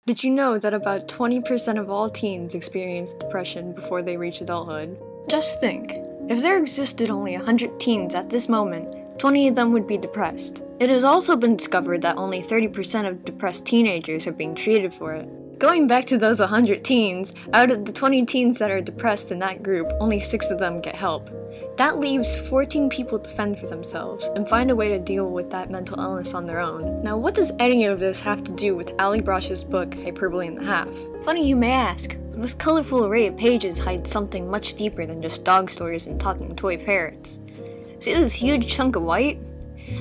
Did you know that about 20% of all teens experience depression before they reach adulthood? Just think, if there existed only 100 teens at this moment, 20 of them would be depressed. It has also been discovered that only 30% of depressed teenagers are being treated for it. Going back to those 100 teens, out of the 20 teens that are depressed in that group, only 6 of them get help. That leaves 14 people to fend for themselves and find a way to deal with that mental illness on their own. Now, what does any of this have to do with Allie Brosh's book, Hyperbole and a Half? Funny you may ask, but this colorful array of pages hides something much deeper than just dog stories and talking toy parrots. See this huge chunk of white?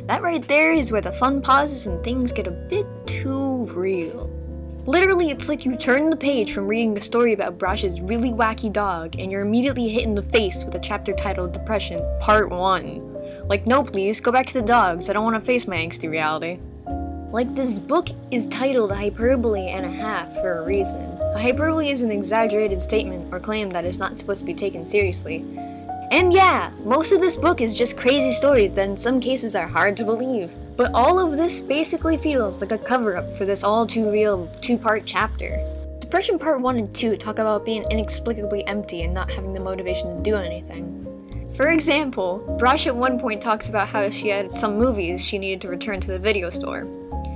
That right there is where the fun pauses and things get a bit too real. Literally, it's like you turn the page from reading a story about Brosh's really wacky dog, and you're immediately hit in the face with a chapter titled Depression, Part 1. Like, no please, go back to the dogs, I don't want to face my angsty reality. Like, this book is titled Hyperbole and a Half for a reason. A hyperbole is an exaggerated statement or claim that is not supposed to be taken seriously. And yeah, most of this book is just crazy stories that in some cases are hard to believe. But all of this basically feels like a cover-up for this all-too-real 2-part chapter. Depression Part 1 and 2 talk about being inexplicably empty and not having the motivation to do anything. For example, Brosh at one point talks about how she had some movies she needed to return to the video store.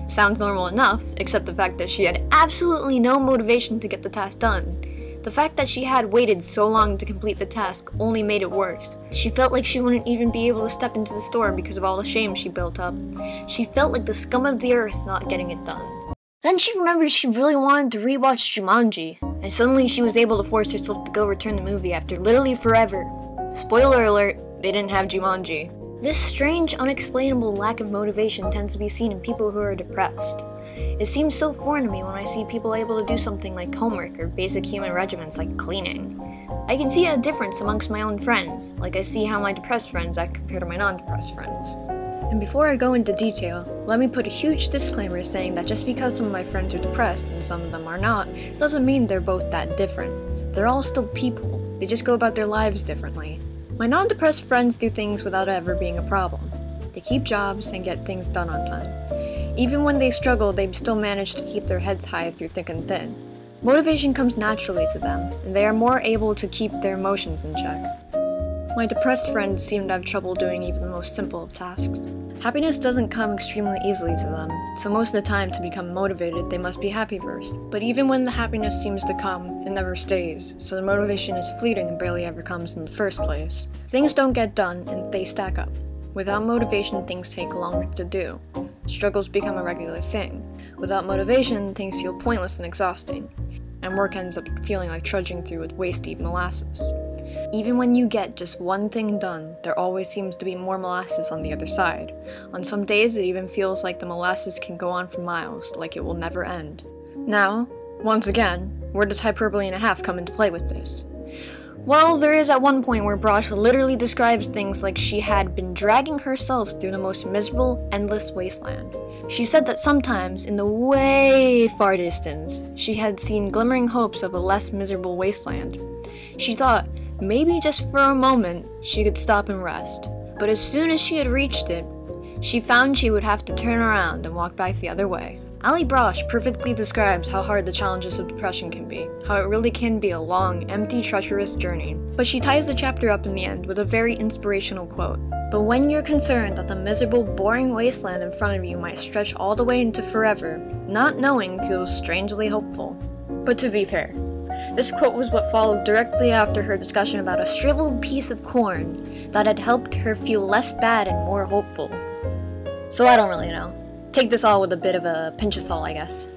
Sounds normal enough, except the fact that she had absolutely no motivation to get the task done. The fact that she had waited so long to complete the task only made it worse. She felt like she wouldn't even be able to step into the store because of all the shame she built up. She felt like the scum of the earth not getting it done. Then she remembered she really wanted to rewatch Jumanji, and suddenly she was able to force herself to go return the movie after literally forever. Spoiler alert, they didn't have Jumanji. This strange, unexplainable lack of motivation tends to be seen in people who are depressed. It seems so foreign to me when I see people able to do something like homework or basic human regimens like cleaning. I can see a difference amongst my own friends, like I see how my depressed friends act compared to my non-depressed friends. And before I go into detail, let me put a huge disclaimer saying that just because some of my friends are depressed and some of them are not, doesn't mean they're both that different. They're all still people, they just go about their lives differently. My non-depressed friends do things without it ever being a problem. They keep jobs and get things done on time. Even when they struggle, they still manage to keep their heads high through thick and thin. Motivation comes naturally to them, and they are more able to keep their emotions in check. My depressed friends seem to have trouble doing even the most simple of tasks. Happiness doesn't come extremely easily to them, so most of the time to become motivated, they must be happy first. But even when the happiness seems to come, it never stays, so the motivation is fleeting and barely ever comes in the first place. Things don't get done, and they stack up. Without motivation, things take longer to do. Struggles become a regular thing. Without motivation, things feel pointless and exhausting, and work ends up feeling like trudging through with waist-deep molasses. Even when you get just one thing done, there always seems to be more molasses on the other side. On some days, it even feels like the molasses can go on for miles, like it will never end. Now, once again, where does Hyperbole and a Half come into play with this? Well, there is at one point where Brosh literally describes things like she had been dragging herself through the most miserable, endless wasteland. She said that sometimes, in the way far distance, she had seen glimmering hopes of a less miserable wasteland. She thought, maybe just for a moment, she could stop and rest. But as soon as she had reached it, she found she would have to turn around and walk back the other way. Allie Brosh perfectly describes how hard the challenges of depression can be, how it really can be a long, empty, treacherous journey. But she ties the chapter up in the end with a very inspirational quote. But when you're concerned that the miserable, boring wasteland in front of you might stretch all the way into forever, not knowing feels strangely hopeful. But to be fair, this quote was what followed directly after her discussion about a shriveled piece of corn that had helped her feel less bad and more hopeful. So I don't really know. Take this all with a bit of a pinch of salt, I guess.